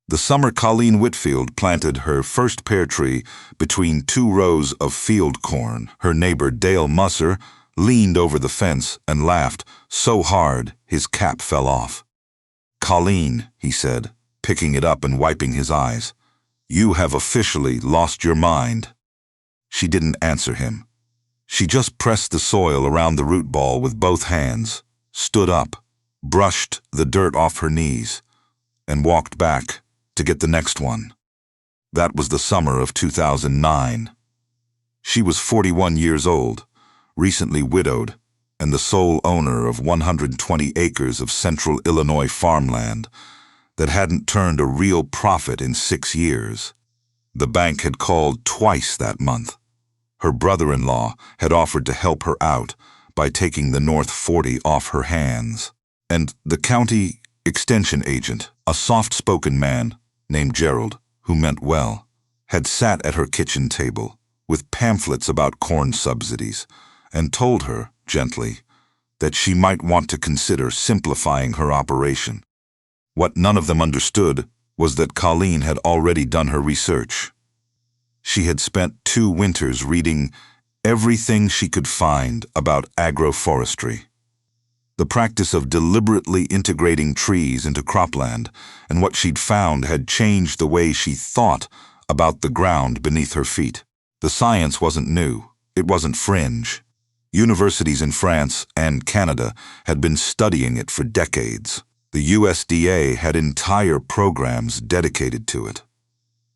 The summer Colleen Whitfield planted her first pear tree between 2 rows of field corn. Her neighbor Dale Musser leaned over the fence and laughed so hard his cap fell off. "Colleen," he said, picking it up and wiping his eyes, "you have officially lost your mind." She didn't answer him. She just pressed the soil around the root ball with both hands, stood up, brushed the dirt off her knees, and walked back to get the next one. That was the summer of 2009. She was 41 years old, recently widowed, and the sole owner of 120 acres of central Illinois farmland that hadn't turned a real profit in 6 years. The bank had called twice that month. Her brother-in-law had offered to help her out by taking the North 40 off her hands. And the county extension agent, a soft-spoken man named Gerald, who meant well, had sat at her kitchen table with pamphlets about corn subsidies and told her, gently, that she might want to consider simplifying her operation. What none of them understood was that Colleen had already done her research. She had spent 2 winters reading everything she could find about agroforestry, the practice of deliberately integrating trees into cropland, and what she'd found had changed the way she thought about the ground beneath her feet. The science wasn't new. It wasn't fringe. Universities in France and Canada had been studying it for decades. The USDA had entire programs dedicated to it.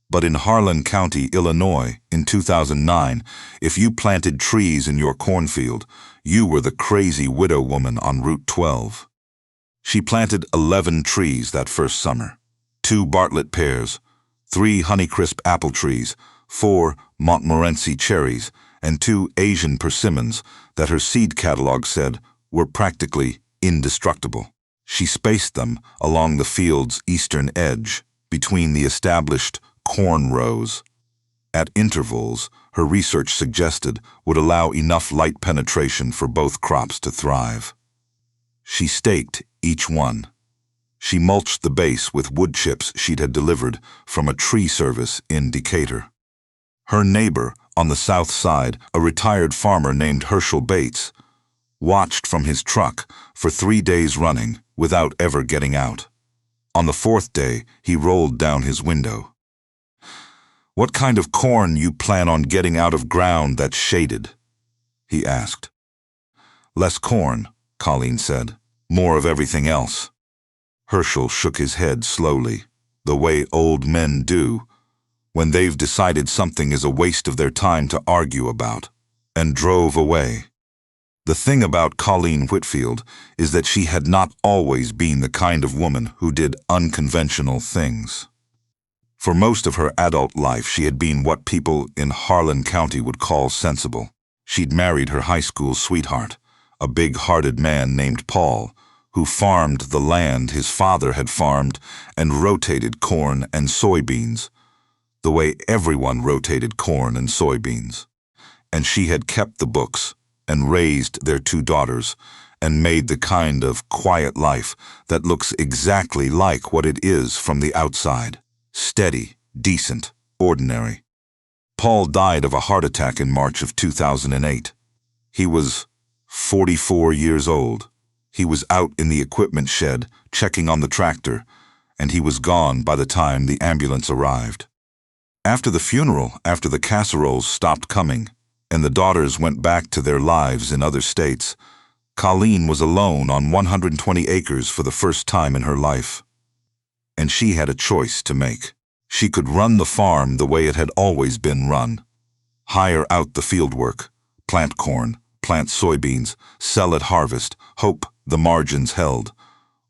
But in Harlan County, Illinois, in 2009, if you planted trees in your cornfield, you were the crazy widow woman on Route 12. She planted 11 trees that first summer, 2 Bartlett pears, 3 Honeycrisp apple trees, 4 Montmorency cherries, and 2 Asian persimmons that her seed catalog said were practically indestructible. She spaced them along the field's eastern edge, between the established cornrows. At intervals, her research suggested would allow enough light penetration for both crops to thrive. She staked each one. She mulched the base with wood chips she'd had delivered from a tree service in Decatur. Her neighbor on the south side, a retired farmer named Herschel Bates, watched from his truck for 3 days running without ever getting out. On the 4th day, he rolled down his window. "What kind of corn you plan on getting out of ground that's shaded?" he asked. "Less corn," Colleen said. "More of everything else." Herschel shook his head slowly, the way old men do when they've decided something is a waste of their time to argue about, and drove away. The thing about Colleen Whitfield is that she had not always been the kind of woman who did unconventional things. For most of her adult life, she had been what people in Harlan County would call sensible. She'd married her high school sweetheart, a big-hearted man named Paul, who farmed the land his father had farmed and rotated corn and soybeans, the way everyone rotated corn and soybeans. And she had kept the books and raised their 2 daughters and made the kind of quiet life that looks exactly like what it is from the outside. Steady, decent, ordinary. Paul died of a heart attack in March of 2008. He was 44 years old. He was out in the equipment shed, checking on the tractor, and he was gone by the time the ambulance arrived. After the funeral, after the casseroles stopped coming, and the daughters went back to their lives in other states, Colleen was alone on 120 acres for the first time in her life. And she had a choice to make. She could run the farm the way it had always been run. Hire out the fieldwork, plant corn, plant soybeans, sell at harvest, hope the margins held.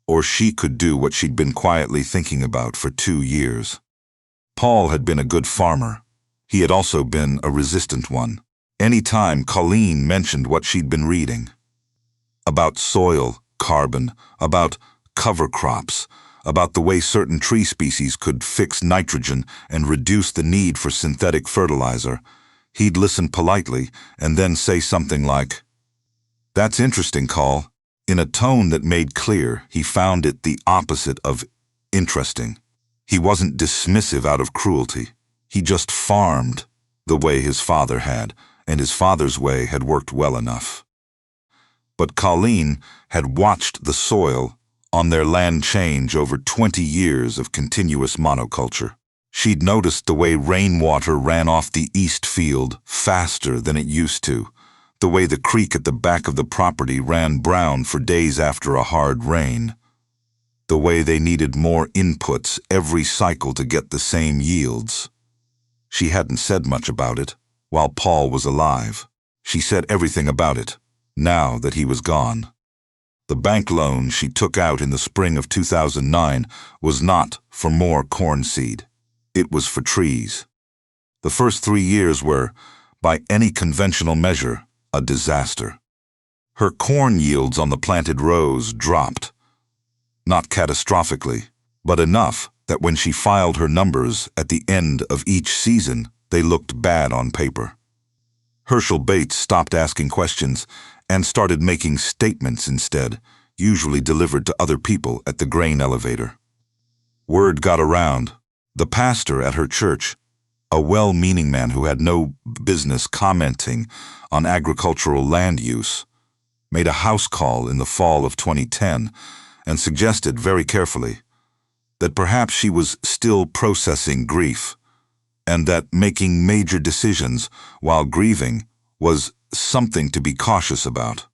Or she could do what she'd been quietly thinking about for 2 years. Paul had been a good farmer. He had also been a resistant one. Any time Colleen mentioned what she'd been reading, about soil, carbon, about cover crops, about the way certain tree species could fix nitrogen and reduce the need for synthetic fertilizer, he'd listen politely and then say something like, "That's interesting, Col," in a tone that made clear he found it the opposite of interesting. He wasn't dismissive out of cruelty. He just farmed the way his father had, and his father's way had worked well enough. But Colleen had watched the soil on their land change over 20 years of continuous monoculture. She'd noticed the way rainwater ran off the east field faster than it used to, the way the creek at the back of the property ran brown for days after a hard rain, the way they needed more inputs every cycle to get the same yields. She hadn't said much about it while Paul was alive. She said everything about it now that he was gone. The bank loan she took out in the spring of 2009 was not for more corn seed. It was for trees. The first 3 years were, by any conventional measure, a disaster. Her corn yields on the planted rows dropped. Not catastrophically, but enough that when she filed her numbers at the end of each season, they looked bad on paper. Herschel Bates stopped asking questions and started making statements instead, usually delivered to other people at the grain elevator. Word got around. The pastor at her church, a well-meaning man who had no business commenting on agricultural land use, made a house call in the fall of 2010 and suggested very carefully that perhaps she was still processing grief and that making major decisions while grieving was something to be cautious about.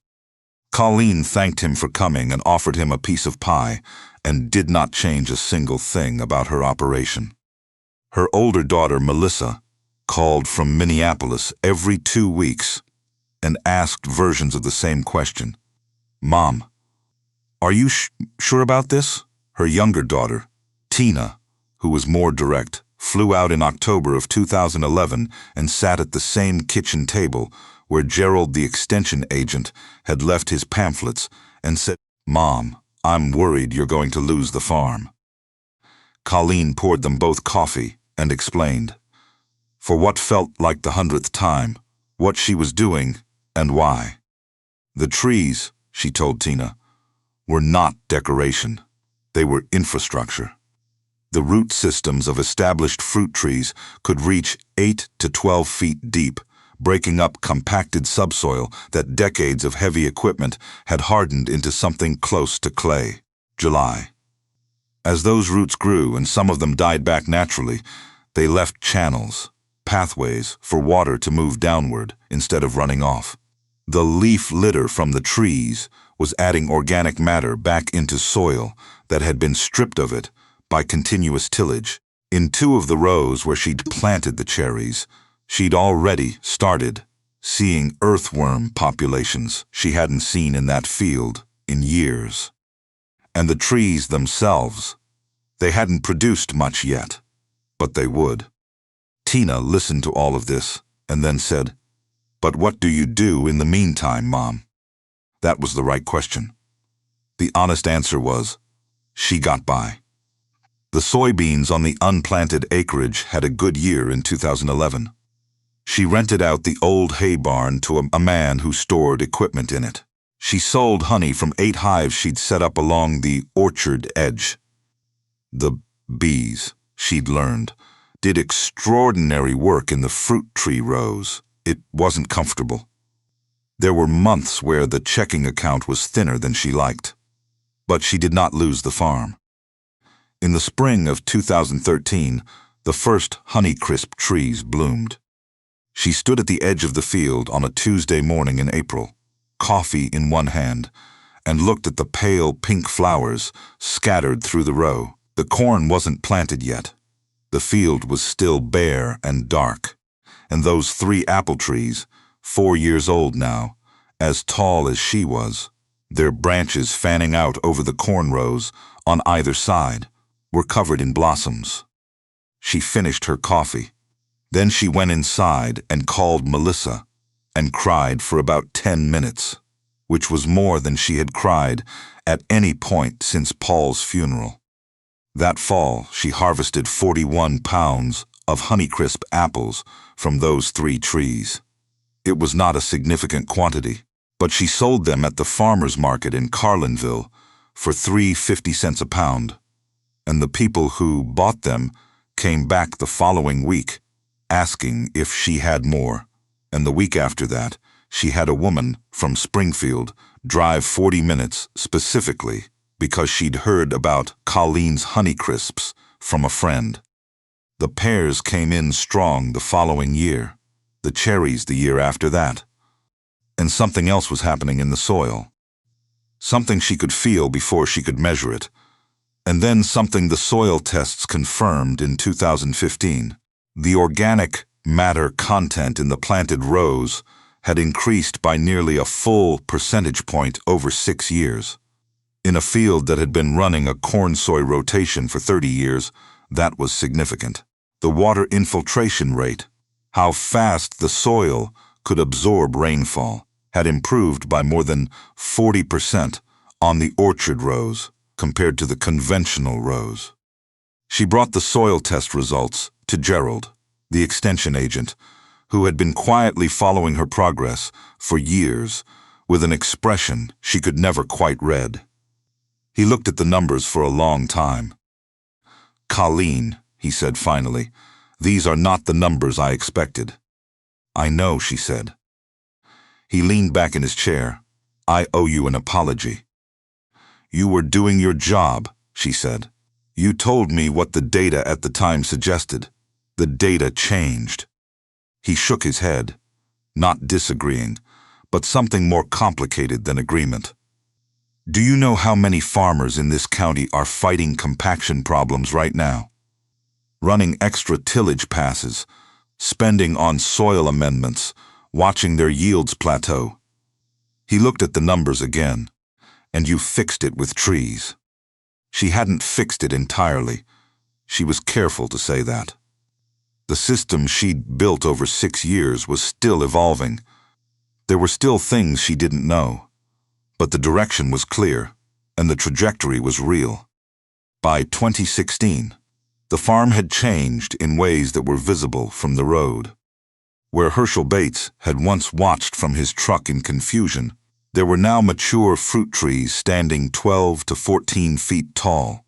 Colleen thanked him for coming and offered him a piece of pie and did not change a single thing about her operation. Her older daughter, Melissa, called from Minneapolis every 2 weeks and asked versions of the same question. "Mom, are you sure about this?" Her younger daughter, Tina, who was more direct, flew out in October of 2011 and sat at the same kitchen table where Gerald, the extension agent, had left his pamphlets and said, "Mom, I'm worried you're going to lose the farm." Colleen poured them both coffee and explained, for what felt like the 100th time, what she was doing and why. The trees, she told Tina, were not decoration. They were infrastructure. The root systems of established fruit trees could reach 8 to 12 feet deep, breaking up compacted subsoil that decades of heavy equipment had hardened into something close to clay. July. As those roots grew and some of them died back naturally, they left channels, pathways for water to move downward instead of running off. The leaf litter from the trees was adding organic matter back into soil that had been stripped of it by continuous tillage. In 2 of the rows where she'd planted the cherries, she'd already started seeing earthworm populations she hadn't seen in that field in years. And the trees themselves, they hadn't produced much yet, but they would. Tina listened to all of this and then said, "But what do you do in the meantime, Mom?" That was the right question. The honest answer was, she got by. The soybeans on the unplanted acreage had a good year in 2011. She rented out the old hay barn to a man who stored equipment in it. She sold honey from 8 hives she'd set up along the orchard edge. The bees, she'd learned, did extraordinary work in the fruit tree rows. It wasn't comfortable. There were months where the checking account was thinner than she liked. But she did not lose the farm. In the spring of 2013, the first Honeycrisp trees bloomed. She stood at the edge of the field on a Tuesday morning in April, coffee in one hand, and looked at the pale pink flowers scattered through the row. The corn wasn't planted yet. The field was still bare and dark, and those 3 apple trees, 4 years old now, as tall as she was, their branches fanning out over the cornrows on either side, were covered in blossoms. She finished her coffee. Then she went inside and called Melissa and cried for about 10 minutes, which was more than she had cried at any point since Paul's funeral. That fall, she harvested 41 pounds of Honeycrisp apples from those 3 trees. It was not a significant quantity, but she sold them at the farmer's market in Carlinville for $3.50 a pound, and the people who bought them came back the following week, asking if she had more. And the week after that, she had a woman from Springfield drive 40 minutes specifically because she'd heard about Colleen's Honeycrisps from a friend. The pears came in strong the following year, the cherries the year after that. And something else was happening in the soil. Something she could feel before she could measure it. And then something the soil tests confirmed in 2015. The organic matter content in the planted rows had increased by nearly a full percentage point over 6 years. In a field that had been running a corn-soy rotation for 30 years, that was significant. The water infiltration rate, how fast the soil could absorb rainfall, had improved by more than 40% on the orchard rows compared to the conventional rows. She brought the soil test results to Gerald, the extension agent, who had been quietly following her progress for years with an expression she could never quite read. He looked at the numbers for a long time. "Colleen," he said finally, "these are not the numbers I expected." "I know," she said. He leaned back in his chair. "I owe you an apology." "You were doing your job," she said. "You told me what the data at the time suggested. The data changed." He shook his head, not disagreeing, but something more complicated than agreement. "Do you know how many farmers in this county are fighting compaction problems right now? Running extra tillage passes, spending on soil amendments, watching their yields plateau." He looked at the numbers again. "And you fixed it with trees." She hadn't fixed it entirely. She was careful to say that. The system she'd built over 6 years was still evolving. There were still things she didn't know. But the direction was clear, and the trajectory was real. By 2016, the farm had changed in ways that were visible from the road. Where Herschel Bates had once watched from his truck in confusion, there were now mature fruit trees standing 12 to 14 feet tall,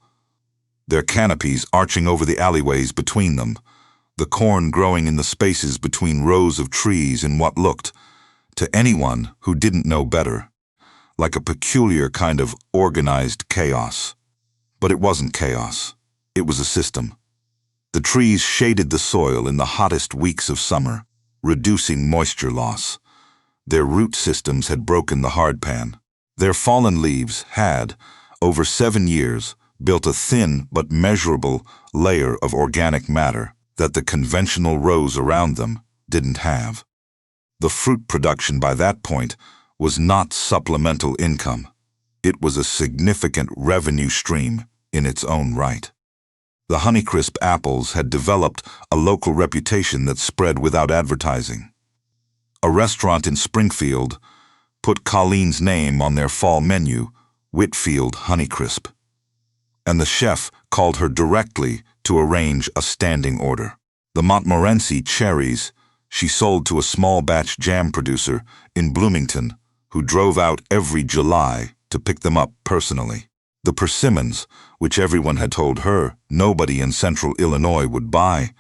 their canopies arching over the alleyways between them, the corn growing in the spaces between rows of trees in what looked, to anyone who didn't know better, like a peculiar kind of organized chaos. But it wasn't chaos. It was a system. The trees shaded the soil in the hottest weeks of summer, reducing moisture loss. Their root systems had broken the hardpan. Their fallen leaves had, over 7 years, built a thin but measurable layer of organic matter that the conventional rows around them didn't have. The fruit production by that point was not supplemental income. It was a significant revenue stream in its own right. The Honeycrisp apples had developed a local reputation that spread without advertising. A restaurant in Springfield put Colleen's name on their fall menu, Whitfield Honeycrisp. And the chef called her directly to arrange a standing order. The Montmorency cherries she sold to a small batch jam producer in Bloomington, who drove out every July to pick them up personally. The persimmons, which everyone had told her nobody in central Illinois would buy,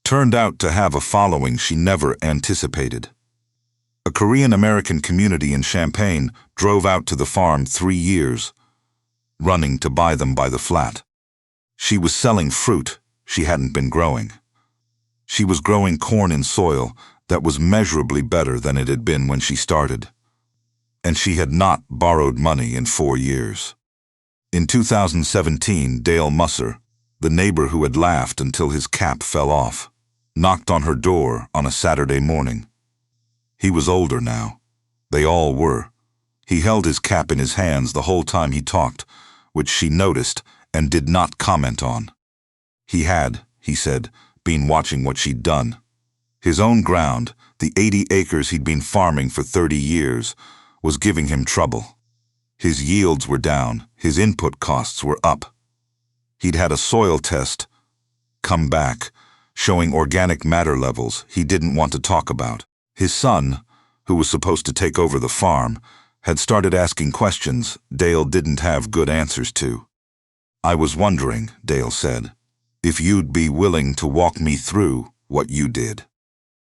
turned out to have a following she never anticipated. A Korean-American community in Champaign drove out to the farm 3 years, running to buy them by the flat. She was selling fruit she hadn't been growing. She was growing corn in soil that was measurably better than it had been when she started. And she had not borrowed money in 4 years. In 2017, Dale Musser, the neighbor who had laughed until his cap fell off, knocked on her door on a Saturday morning. He was older now. They all were. He held his cap in his hands the whole time he talked, which she noticed and did not comment on. He had, he said, been watching what she'd done. His own ground, the 80 acres he'd been farming for 30 years, was giving him trouble. His yields were down, his input costs were up. He'd had a soil test come back, showing organic matter levels he didn't want to talk about. His son, who was supposed to take over the farm, had started asking questions Dale didn't have good answers to. "I was wondering," Dale said, "if you'd be willing to walk me through what you did."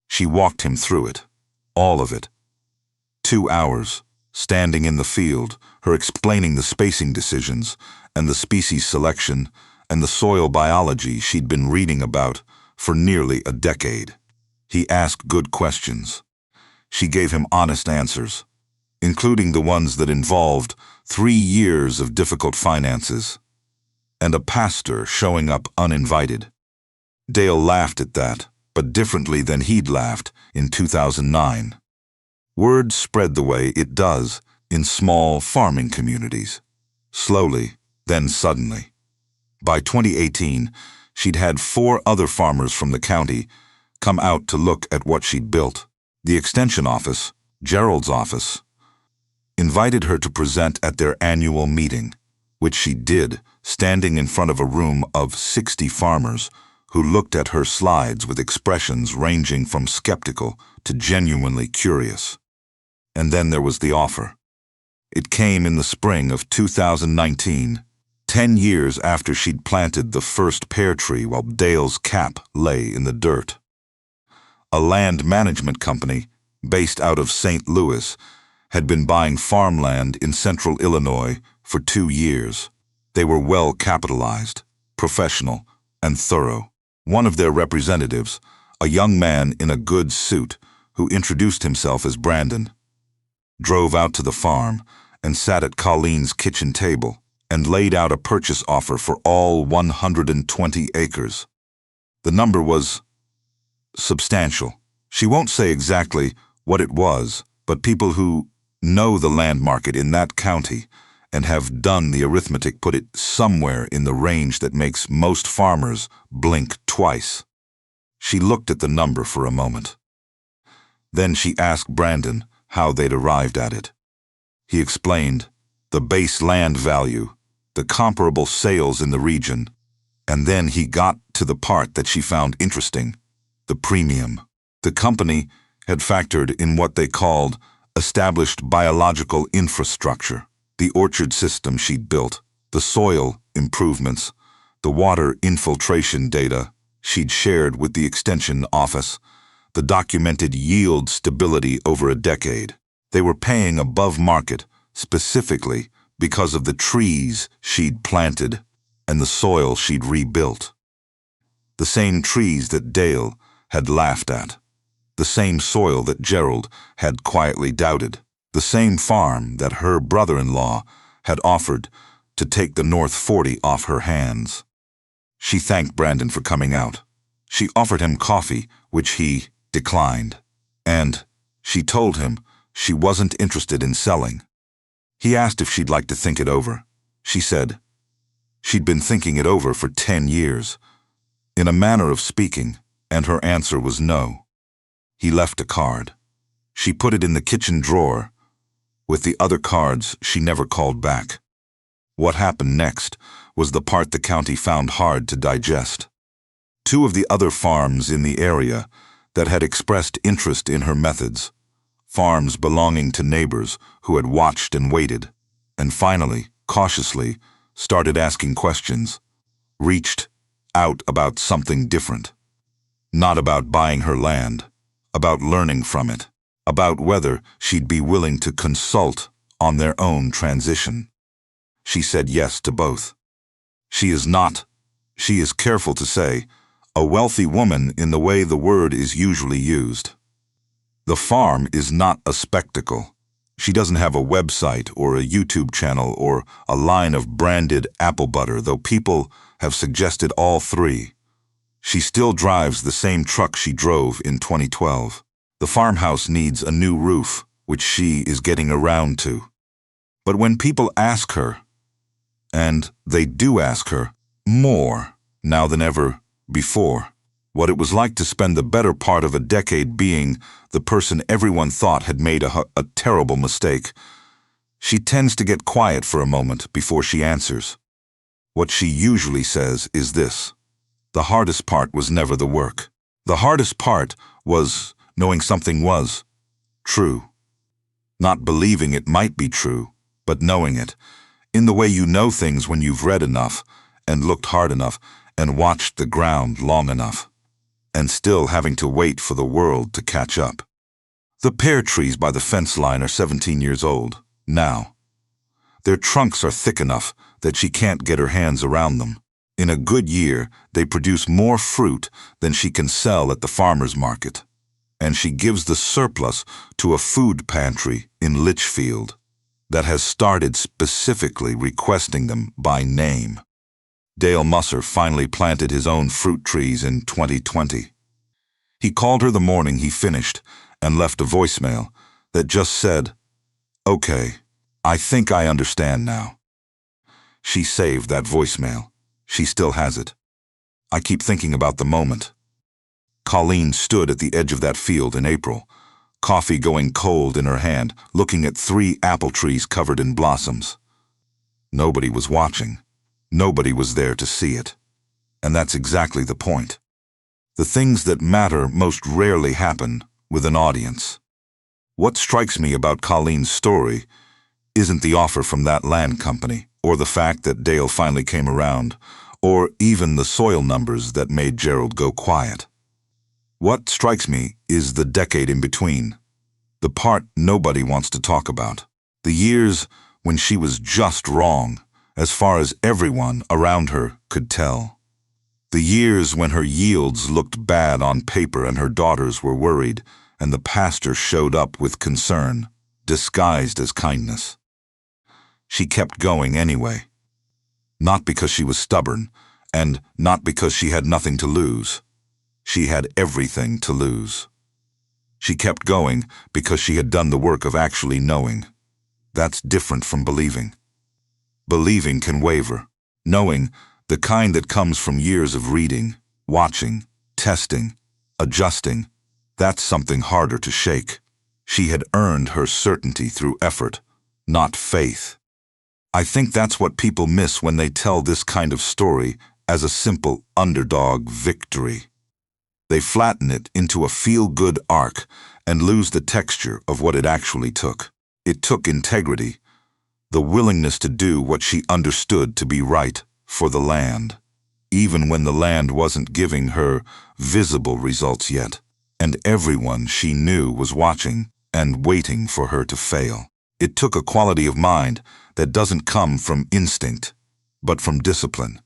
She walked him through it. All of it. 2 hours, standing in the field, her explaining the spacing decisions and the species selection and the soil biology she'd been reading about for nearly a decade. He asked good questions. She gave him honest answers, including the ones that involved 3 years of difficult finances and a pastor showing up uninvited. Dale laughed at that, but differently than he'd laughed in 2009. Word spread the way it does in small farming communities. Slowly, then suddenly. By 2018, she'd had 4 other farmers from the county come out to look at what she'd built. The extension office, Gerald's office, invited her to present at their annual meeting, which she did, standing in front of a room of 60 farmers who looked at her slides with expressions ranging from skeptical to genuinely curious. And then there was the offer. It came in the spring of 2019, 10 years after she'd planted the first pear tree while Dale's cap lay in the dirt. A land management company, based out of St. Louis, had been buying farmland in central Illinois for 2 years. They were well capitalized, professional, and thorough. One of their representatives, a young man in a good suit who introduced himself as Brandon, drove out to the farm and sat at Colleen's kitchen table and laid out a purchase offer for all 120 acres. The number was substantial. She won't say exactly what it was, but people who know the land market in that county and have done the arithmetic put it somewhere in the range that makes most farmers blink twice. She looked at the number for a moment. Then she asked Brandon how they'd arrived at it. He explained the base land value, the comparable sales in the region, and then he got to the part that she found interesting, the premium. The company had factored in what they called established biological infrastructure, the orchard system she'd built, the soil improvements, the water infiltration data she'd shared with the extension office, the documented yield stability over a decade. They were paying above market specifically because of the trees she'd planted and the soil she'd rebuilt. The same trees that Dale had laughed at, the same soil that Gerald had quietly doubted, the same farm that her brother-in-law had offered to take the North 40 off her hands. She thanked Brandon for coming out. She offered him coffee, which he declined, and she told him she wasn't interested in selling. He asked if she'd like to think it over. She said she'd been thinking it over for 10 years, in a manner of speaking, and her answer was no. He left a card. She put it in the kitchen drawer with the other cards she never called back. What happened next was the part the county found hard to digest. 2 of the other farms in the area that had expressed interest in her methods, farms belonging to neighbors who had watched and waited, and finally, cautiously, started asking questions, reached out about something different. Not about buying her land, about learning from it, about whether she'd be willing to consult on their own transition. She said yes to both. She is careful to say, a wealthy woman in the way the word is usually used. The farm is not a spectacle. She doesn't have a website or a YouTube channel or a line of branded apple butter, though people have suggested all 3. She still drives the same truck she drove in 2012. The farmhouse needs a new roof, which she is getting around to. But when people ask her, and they do ask her, more now than ever before, what it was like to spend the better part of a decade being the person everyone thought had made a terrible mistake, she tends to get quiet for a moment before she answers. What she usually says is this: the hardest part was never the work. The hardest part was knowing something was true. Not believing it might be true, but knowing it. In the way you know things when you've read enough, and looked hard enough, and watched the ground long enough, and still having to wait for the world to catch up. The pear trees by the fence line are 17 years old, now. Their trunks are thick enough that she can't get her hands around them. In a good year, they produce more fruit than she can sell at the farmer's market. And she gives the surplus to a food pantry in Litchfield that has started specifically requesting them by name. Dale Musser finally planted his own fruit trees in 2020. He called her the morning he finished and left a voicemail that just said, "Okay, I think I understand now." She saved that voicemail. She still has it. I keep thinking about the moment. Colleen stood at the edge of that field in April, coffee going cold in her hand, looking at 3 apple trees covered in blossoms. Nobody was watching. Nobody was there to see it. And that's exactly the point. The things that matter most rarely happen with an audience. What strikes me about Colleen's story isn't the offer from that land company, or the fact that Dale finally came around, or even the soil numbers that made Gerald go quiet. What strikes me is the decade in between, the part nobody wants to talk about, the years when she was just wrong, as far as everyone around her could tell. The years when her yields looked bad on paper and her daughters were worried, and the pastor showed up with concern, disguised as kindness. She kept going anyway. Not because she was stubborn, and not because she had nothing to lose. She had everything to lose. She kept going because she had done the work of actually knowing. That's different from believing. Believing can waver. Knowing, the kind that comes from years of reading, watching, testing, adjusting, that's something harder to shake. She had earned her certainty through effort, not faith. I think that's what people miss when they tell this kind of story as a simple underdog victory. They flatten it into a feel-good arc and lose the texture of what it actually took. It took integrity, the willingness to do what she understood to be right for the land, even when the land wasn't giving her visible results yet, and everyone she knew was watching and waiting for her to fail. It took a quality of mind that doesn't come from instinct, but from discipline.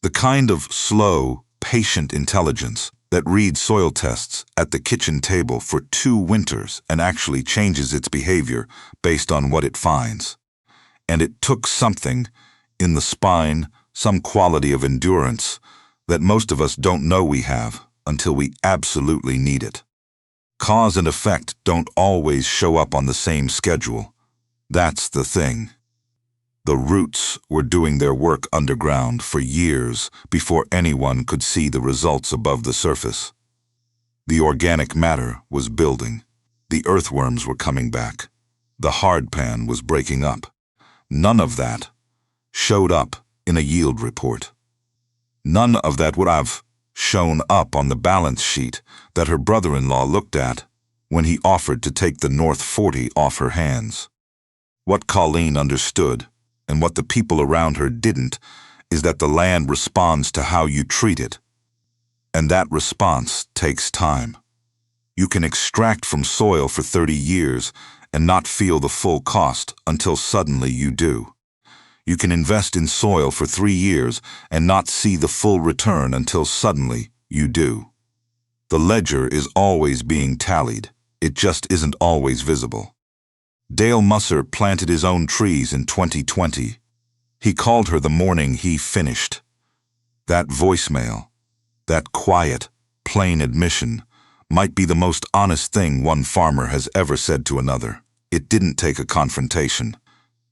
The kind of slow, patient intelligence that reads soil tests at the kitchen table for 2 winters and actually changes its behavior based on what it finds. And it took something in the spine, some quality of endurance that most of us don't know we have until we absolutely need it. Cause and effect don't always show up on the same schedule. That's the thing. The roots were doing their work underground for years before anyone could see the results above the surface. The organic matter was building. The earthworms were coming back. The hardpan was breaking up. None of that showed up in a yield report. None of that would have shown up on the balance sheet that her brother-in-law looked at when he offered to take the North 40 off her hands. What Colleen understood, and what the people around her didn't, is that the land responds to how you treat it. And that response takes time. You can extract from soil for 30 years and not feel the full cost until suddenly you do. You can invest in soil for 3 years and not see the full return until suddenly you do. The ledger is always being tallied. It just isn't always visible. Dale Musser planted his own trees in 2020. He called her the morning he finished. That voicemail, that quiet, plain admission, might be the most honest thing one farmer has ever said to another. It didn't take a confrontation.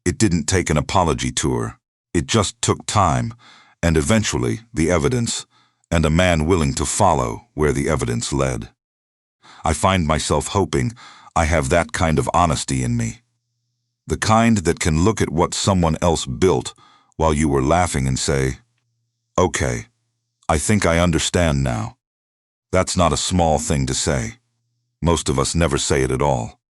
It didn't take an apology tour. It just took time, and eventually the evidence, and a man willing to follow where the evidence led. I find myself hoping I have that kind of honesty in me. The kind that can look at what someone else built while you were laughing and say, "Okay, I think I understand now." That's not a small thing to say. Most of us never say it at all.